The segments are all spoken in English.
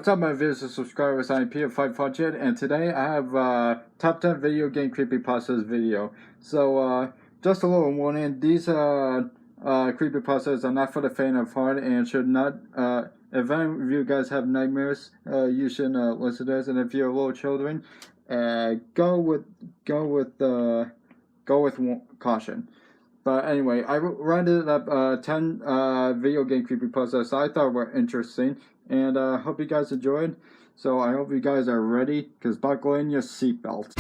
What's up, my viewers and subscribers? I'm P500, and today I have top 10 video game creepypastas video. So, just a little warning, these creepypastas are not for the faint of heart and should not, if any of you guys have nightmares, you shouldn't listen to this. And if you're little children, go with caution. But anyway, I rounded up 10 video game creepypastas I thought were interesting, and I hope you guys enjoyed. So I hope you guys are ready, because buckle in your seatbelt.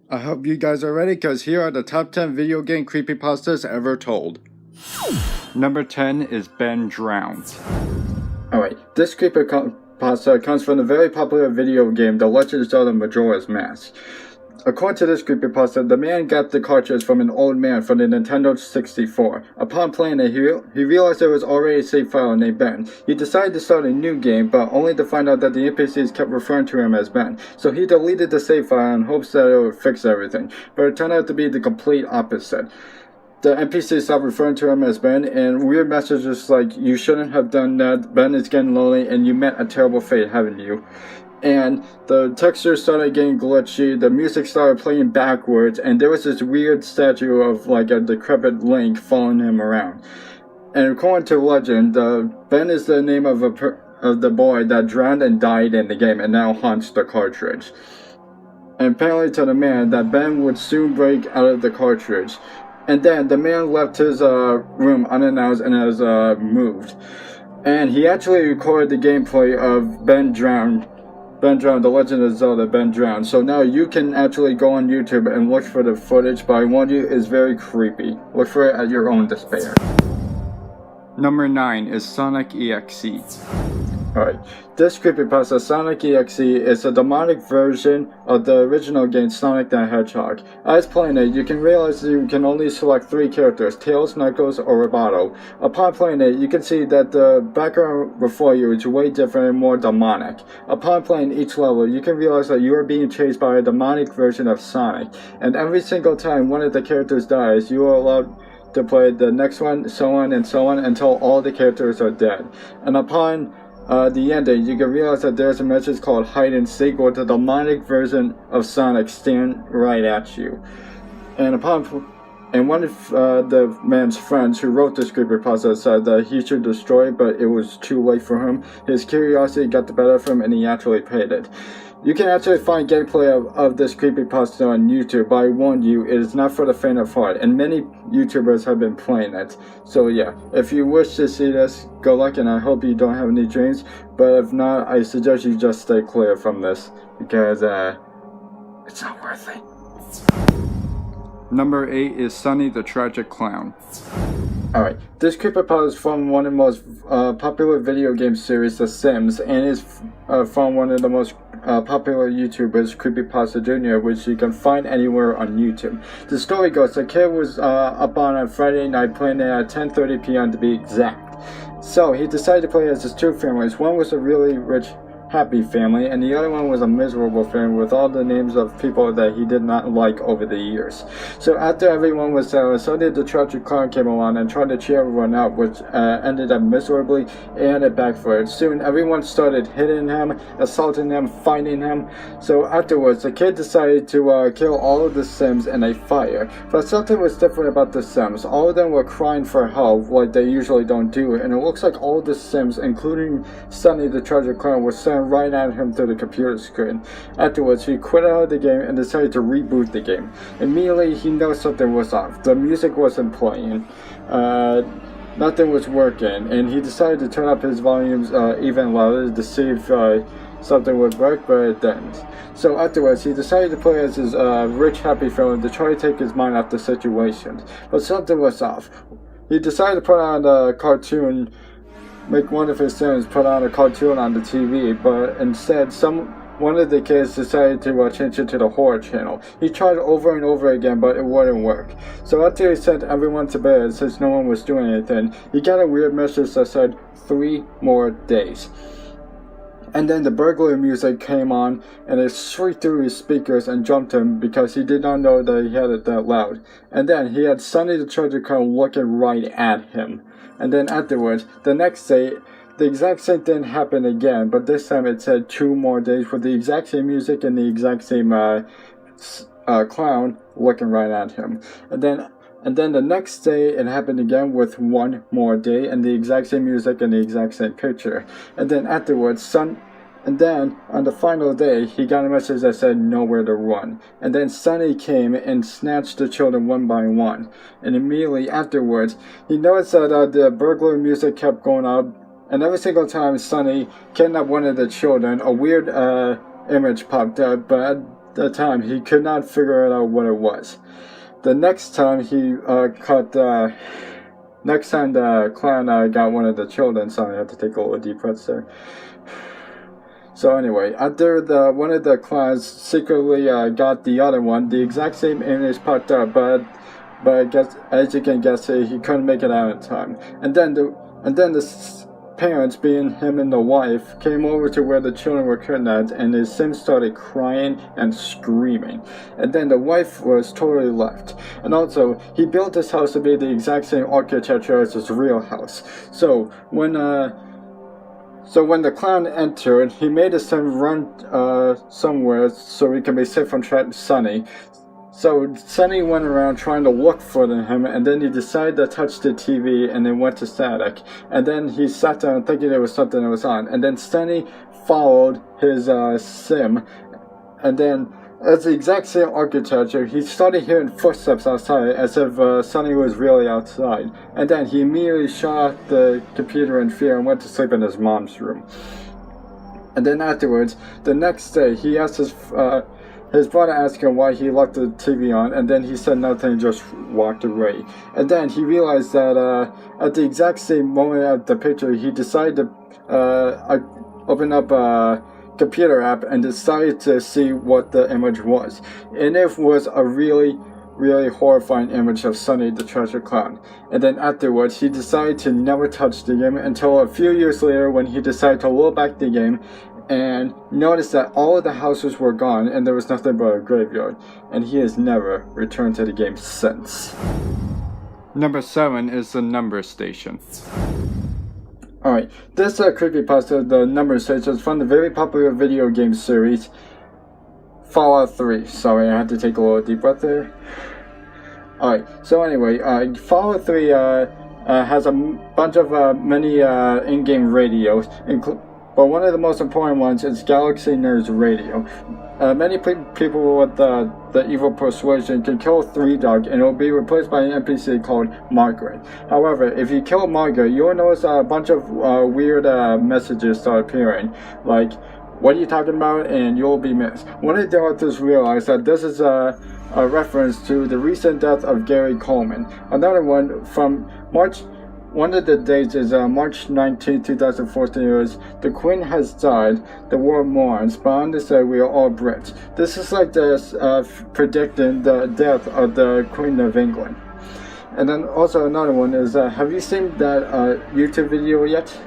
I hope you guys are ready, because here are the top 10 video game creepypastas ever told. Number 10 is Ben Drowned. Alright, this creepypasta comes from the very popular video game The Legend of Zelda Majora's Mask. According to this creepypasta, the man got the cartridge from an old man from the Nintendo 64. Upon playing it, he realized there was already a save file named Ben. He decided to start a new game, but only to find out that the NPCs kept referring to him as Ben. So he deleted the save file in hopes that it would fix everything, but it turned out to be the complete opposite. The NPCs stopped referring to him as Ben, and weird messages like, "You shouldn't have done that, Ben is getting lonely, and you met a terrible fate, haven't you?" And the textures started getting glitchy, the music started playing backwards, and there was this weird statue of like a decrepit Link following him around. And according to legend, Ben is the name of the boy that drowned and died in the game and now haunts the cartridge. And apparently to the man, that Ben would soon break out of the cartridge. And then the man left his room unannounced and has moved. And he actually recorded the gameplay of Ben Drowned, The Legend of Zelda, Ben Drowned. So now you can actually go on YouTube and look for the footage, but I warn you, it's very creepy. Look for it at your own despair. Number 9 is Sonic EXE. Alright, this creepypasta, Sonic EXE, is a demonic version of the original game Sonic the Hedgehog. As playing it, you can realize that you can only select 3 characters, Tails, Knuckles, or Roboto. Upon playing it, you can see that the background before you is way different and more demonic. Upon playing each level, you can realize that you are being chased by a demonic version of Sonic, and every single time one of the characters dies, you are allowed to play the next one, so on and so on, until all the characters are dead. And upon the ending, you can realize that there's a message called hide and seek, where the demonic version of Sonic stand right at you. And one of the man's friends who wrote this creepypasta said that he should destroy it, but it was too late for him. His curiosity got the better of him, and he actually paid it. You can actually find gameplay of this creepypasta on YouTube, but I warn you, it is not for the faint of heart, and many YouTubers have been playing it. So yeah, if you wish to see this, good luck, and I hope you don't have any dreams, but if not, I suggest you just stay clear from this, because it's not worth it. Number 8 is Sunny the Tragic Clown. Alright, this creepypasta is from one of the most popular video game series, The Sims, and is from one of the most popular YouTubers, Creepypasta Jr., which you can find anywhere on YouTube. The story goes, the kid was up on a Friday night playing it at 10:30 p.m. to be exact. So he decided to play as his 2 families. One was a really rich, happy family, and the other one was a miserable family with all the names of people that he did not like over the years. So after everyone was settled, suddenly the tragic clown came along and tried to cheer everyone up, which ended up miserably, and it backfired. Soon everyone started hitting him, assaulting him, fighting him. So afterwards, the kid decided to kill all of the Sims in a fire. But something was different about the Sims. All of them were crying for help, like they usually don't do, and it looks like all of the Sims, including Sunny the Tragic Clown, were staring right at him through the computer screen. Afterwards, he quit out of the game and decided to reboot the game. Immediately, he noticed something was off. The music wasn't playing. Nothing was working, and he decided to turn up his volumes even louder to see if something would work, but it didn't. So afterwards, he decided to play as his rich, happy family to try to take his mind off the situation. But something was off. He decided to put on a cartoon, make one of his Sims put on a cartoon on the TV, but instead one of the kids decided to change it to the horror channel. He tried over and over again, but it wouldn't work. So after he sent everyone to bed, since no one was doing anything, he got a weird message that said 3 more days. And then the burglar music came on, and it shrieked through his speakers and jumped him because he did not know that he had it that loud. And then he had Sonny the Treasure Clown looking right at him. And then afterwards, the next day, the exact same thing happened again, but this time it said 2 more days with the exact same music and the exact same clown looking right at him. And then the next day it happened again with 1 more day and the exact same music and the exact same picture. And then afterwards, and then on the final day, he got a message that said nowhere to run. And then Sonny came and snatched the children one by one. And immediately afterwards, he noticed that the burglar music kept going up. And every single time Sonny kidnapped one of the children, a weird image popped up. But at the time, he could not figure out what it was. The next time next time the clown got one of the children, sorry, I have to take a little deep breath there. So anyway, after one of the clowns secretly got the other one, the exact same image popped up, but I guess, as you can guess, he couldn't make it out in time. And then the parents, being him and the wife, came over to where the children were kidnapped, and his Sims started crying and screaming. And then the wife was totally left. And also, he built this house to be the exact same architecture as his real house. So when the clown entered, he made his son run somewhere so he can be safe from Sonny. So Sonny went around trying to look for him, and then he decided to touch the TV, and then went to static. And then he sat down thinking there was something that was on. And then Sonny followed his sim, and then as the exact same architecture, he started hearing footsteps outside as if Sonny was really outside. And then he immediately shut off the computer in fear and went to sleep in his mom's room. And then afterwards, the next day, he asked his brother asked him why he left the TV on, and then he said nothing, just walked away. And then he realized that at the exact same moment of the picture, he decided to open up a computer app and decided to see what the image was. And it was a really, really horrifying image of Sonny the Treasure Clown. And then afterwards, he decided to never touch the game until a few years later when he decided to load back the game and noticed that all of the houses were gone and there was nothing but a graveyard. And he has never returned to the game since. Number 7 is the Number Station. Alright, this creepypasta, the Number Station, is from the very popular video game series Fallout 3. Sorry, I had to take a little deep breath there. Alright, so anyway, Fallout 3 has a bunch of many in-game radios, but one of the most important ones is Galaxy Nerd's radio. Many people with the evil persuasion can kill 3Dog and it will be replaced by an NPC called Margaret. However, if you kill Margaret, you'll notice a bunch of weird messages start appearing, like, "What are you talking about?" and "You'll be missed." One of the authors realized that this is a reference to the recent death of Gary Coleman. Another one from March. One of the dates is March 19, 2014. It was, "The Queen has died, the world mourns, but on this day we are all Brits." This is like this predicting the death of the Queen of England. And then also another one is, have you seen that YouTube video yet?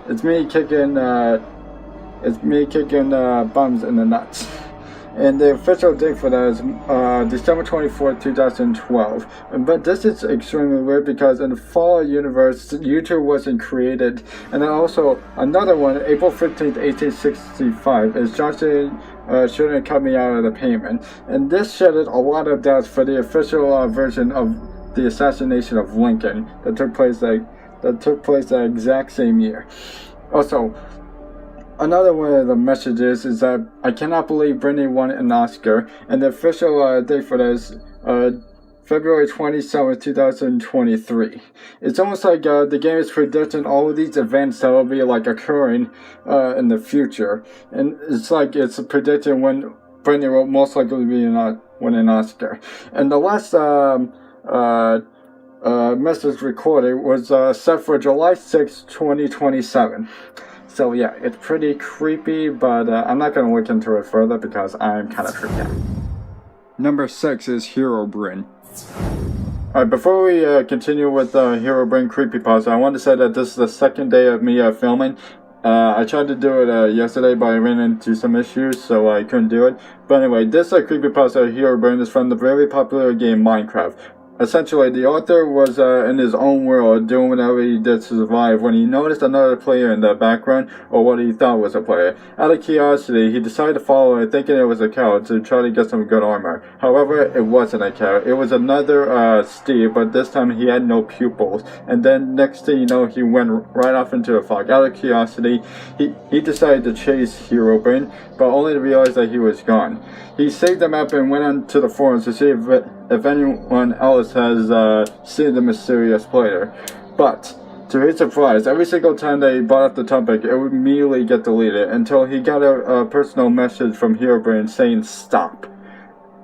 It's me kicking bums in the nuts. And the official date for that is December 24th, 2012. But this is extremely weird because in the Fallout universe, YouTube wasn't created. And then also another one, April 15th, 1865, is Johnson shouldn't cut me out of the payment. And this shedded a lot of doubts for the official version of the assassination of Lincoln that took place the exact same year. Also, another one of the messages is that I cannot believe Brittany won an Oscar, and the official date for that is February 27th, 2023. It's almost like the game is predicting all of these events that will be like occurring in the future, and it's like it's predicting when Brittany will most likely win an Oscar. And the last message recorded was set for July 6, 2027. So yeah, it's pretty creepy, but I'm not going to look into it further because I'm kind of freaked out. Number 6 is Herobrine. Alright, before we continue with Herobrine Creepypasta, I want to say that this is the second day of me filming, I tried to do it yesterday, but I ran into some issues, so I couldn't do it. But anyway, this creepypasta Herobrine is from the very popular game Minecraft. Essentially, the author was in his own world doing whatever he did to survive when he noticed another player in the background, or what he thought was a player. Out of curiosity, he decided to follow it, thinking it was a cow, to try to get some good armor. However, it wasn't a cow. It was another Steve, but this time he had no pupils. And then next thing you know, he went right off into a fog. Out of curiosity, he decided to chase Herobrine, but only to realize that he was gone. He saved the map and went onto the forums to see if anyone else has seen the mysterious player. But, to his surprise, every single time that he brought up the topic, it would immediately get deleted until he got a personal message from Herobrine saying stop.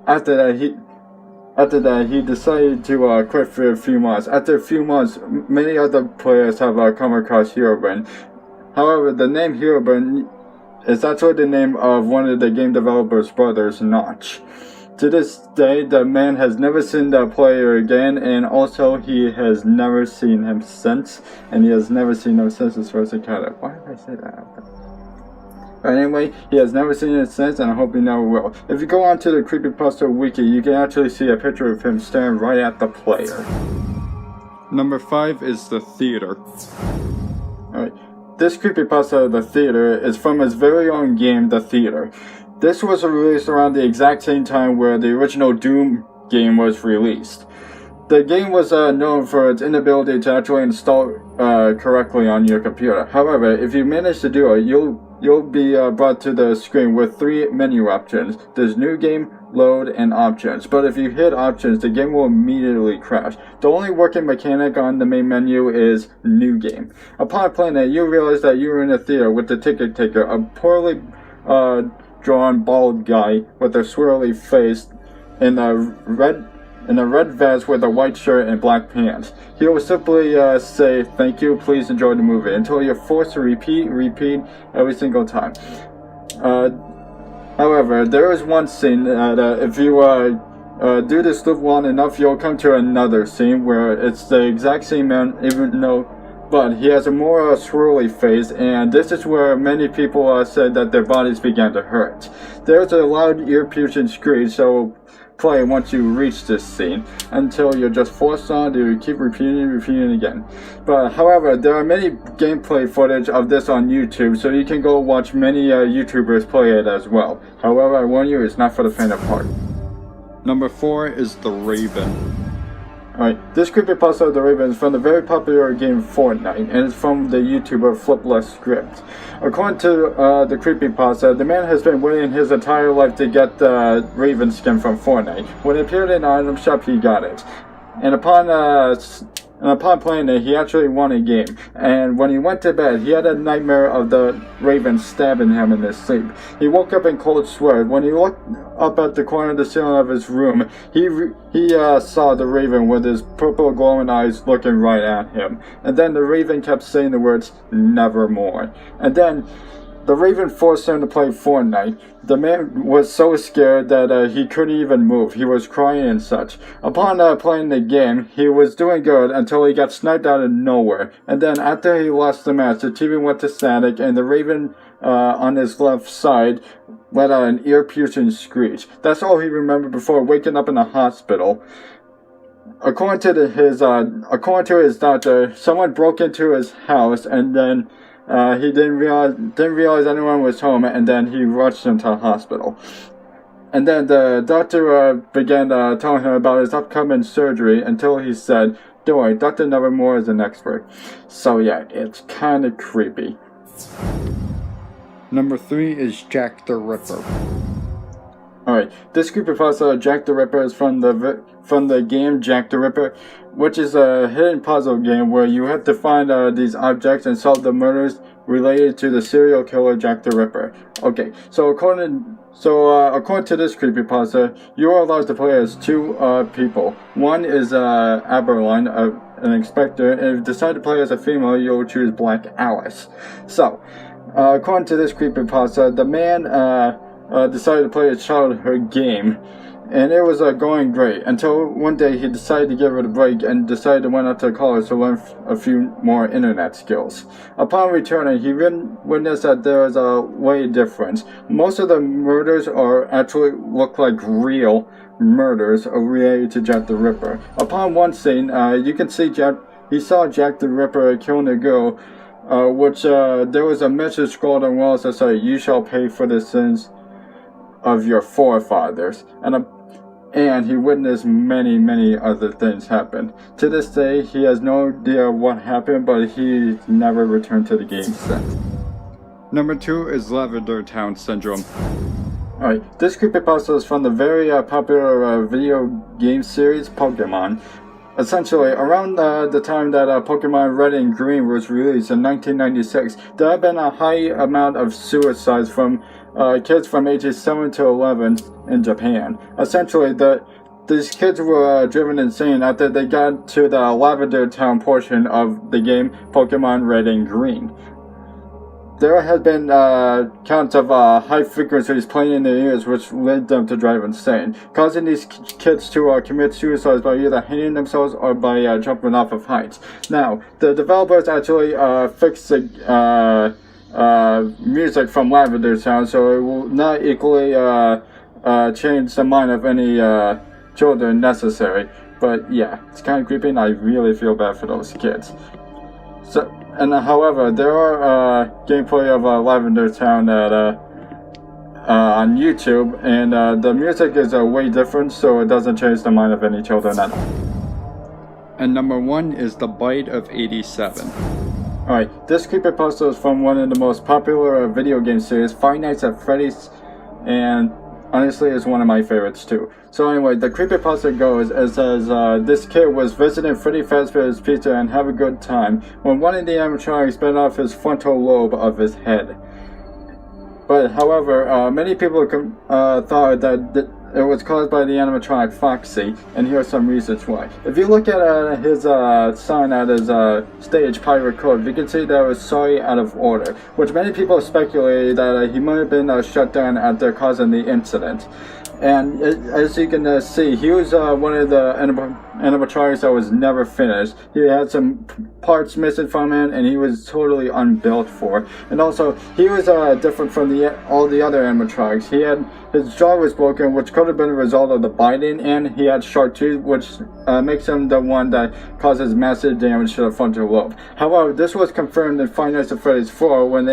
After that, he decided to quit for a few months. After a few months, many other players have come across Herobrine. However, the name Herobrine is actually the name of one of the game developers' brothers, Notch. To this day, the man has never seen the player again, and also he has never seen him since, and he has never seen him since his first encounter. Why did I say that? But anyway, he has never seen it since, and I hope he never will. If you go onto the Creepypasta wiki, you can actually see a picture of him staring right at the player. Number 5 is the theater. Alright. This creepypasta, The Theater, is from his very own game, The Theater. This was released around the exact same time where the original Doom game was released. The game was known for its inability to actually install correctly on your computer. However, if you manage to do it, you'll be brought to the screen with 3 menu options. There's New Game, Load, and Options. But if you hit Options, the game will immediately crash. The only working mechanic on the main menu is New Game. Upon playing it, you realize that you're in a theater with the ticket taker, a poorly drawn bald guy with a swirly face in a red vest with a white shirt and black pants. He will simply say, "Thank you, please enjoy the movie," until you're forced to repeat every single time. However, there is one scene that if you do this loop long enough, you'll come to another scene where it's the exact same man, but he has a more swirly face, and this is where many people said that their bodies began to hurt. There's a loud ear-piercing screech, so play once you reach this scene, until you're just forced on to keep repeating again. But however, there are many gameplay footage of this on YouTube, so you can go watch many YouTubers play it as well. However, I warn you, it's not for the faint of heart. Number 4 is The Raven. Alright, this creepypasta of The Raven is from the very popular game Fortnite, and it's from the YouTuber Flipless Script. According to the creepypasta, the man has been waiting his entire life to get the Raven skin from Fortnite. When it appeared in an item shop, he got it. And upon playing it, he actually won a game. And when he went to bed, he had a nightmare of the Raven stabbing him in his sleep. He woke up in cold sweat. When he looked up at the corner of the ceiling of his room, he saw the Raven with his purple glowing eyes looking right at him. And then the Raven kept saying the words, "Nevermore." And then the Raven forced him to play Fortnite. The man was so scared that he couldn't even move. He was crying and such. Upon playing the game, he was doing good until he got sniped out of nowhere. And then after he lost the match, the TV went to static, and the Raven on his left side let out an ear-piercing screech. That's all he remembered before waking up in a hospital. According to his doctor, someone broke into his house, and then he didn't realize anyone was home, and then he rushed him to the hospital. And then the doctor began telling him about his upcoming surgery until he said, "Don't worry, Dr. Nevermore is an expert." So yeah, it's kind of creepy. Number 3 is Jack the Ripper. Alright, this creepypasta Jack the Ripper is from the game Jack the Ripper, which is a hidden puzzle game where you have to find these objects and solve the murders related to the serial killer Jack the Ripper. Okay, so according to this creepypasta, you are allowed to play as 2 people. One is Aberline, an inspector, and if you decide to play as a female, you'll choose Black Alice. So, according to this creepypasta, the man decided to play a childhood game, and it was going great until one day he decided to give it a break and decided to went out to college to learn a few more internet skills. Upon returning, he witnessed that there was a way difference. Most of the murders actually look like real murders related to Jack the Ripper. Upon one scene, you can see he saw Jack the Ripper killing a girl, which there was a message scrawled on walls that said, "You shall pay for the sins of your forefathers," and he witnessed many other things happen. To this day, he has no idea what happened, but he never returned to the game since. Number 2 is Lavender Town Syndrome. Alright, this creepypasta is from the very popular video game series Pokemon. Essentially, around the time that Pokemon Red and Green was released in 1996, there have been a high amount of suicides from kids from ages 7 to 11 in Japan. Essentially, these kids were driven insane after they got to the Lavender Town portion of the game Pokemon Red and Green. There have been counts of high frequencies playing in their ears, which led them to drive insane, causing these kids to commit suicides by either hanging themselves or by jumping off of heights. Now, the developers actually fixed the music from Lavender Town, so it will not equally change the mind of any children necessary. But yeah, it's kind of creepy, and I really feel bad for those kids. However, there are gameplay of Lavender Town on YouTube, and the music is way different, so it doesn't change the mind of any children at all. And number 1 is The Bite of 87. Alright, this creepypasta is from one of the most popular video game series, Five Nights at Freddy's, and honestly it's one of my favorites too. So anyway, the creepypasta goes, it says, this kid was visiting Freddy Fazbear's Pizza and have a good time when one of the animatronics bit off his frontal lobe of his head. But however, many people thought that it was caused by the animatronic Foxy, and here are some reasons why. If you look at his sign at his stage, Pirate Code, you can see that it was sorry out of order, which many people speculated that he might have been shut down after causing the incident. And as you can see, he was one of the animatronics that was never finished. He had some parts missing from him, and he was totally unbuilt for. And also, he was different from all the other animatronics. His jaw was broken, which could have been a result of the biting, and he had sharp teeth, which makes him the one that causes massive damage to the frontal lobe. However, this was confirmed in Five Nights at Freddy's 4 when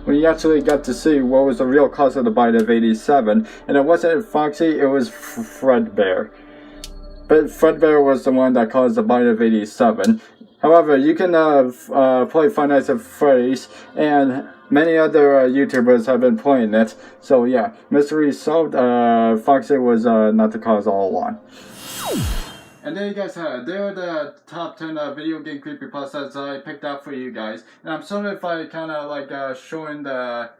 you actually got to see what was the real cause of the bite of 87, and it wasn't Foxy, it was Fredbear. But Fredbear was the one that caused the bite of 87. However, you can play Five Nights at Freddy's, and many other YouTubers have been playing it. So yeah, mystery solved. Foxy was not the cause all along. And there you guys have it. There are the top 10 video game creepypastas I picked out for you guys. And I'm sorry if I kind of like showing the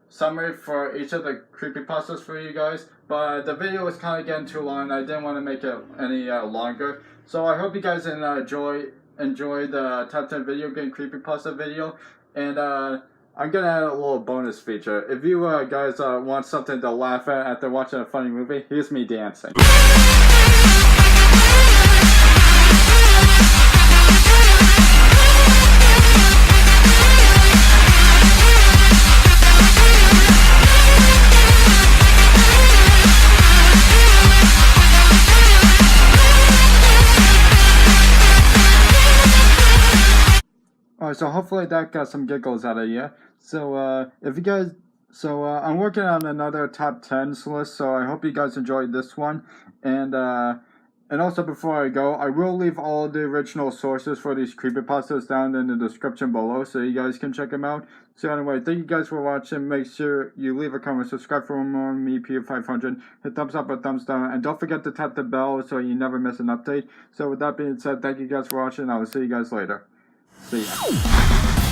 summary for each of the creepypastas for you guys. But the video was kind of getting too long. I didn't want to make it any longer. So I hope you guys enjoy the top 10 video game creepypasta video. And I'm gonna add a little bonus feature. If you guys want something to laugh at after watching a funny movie, here's me dancing. Alright, so hopefully that got some giggles out of you. So, if you guys... So, I'm working on another top 10s list, so I hope you guys enjoyed this one. And also before I go, I will leave all the original sources for these creepypastas down in the description below, so you guys can check them out. So anyway, thank you guys for watching. Make sure you leave a comment, subscribe for more Me P500, hit thumbs up or thumbs down, and don't forget to tap the bell so you never miss an update. So with that being said, thank you guys for watching. I will see you guys later. See ya.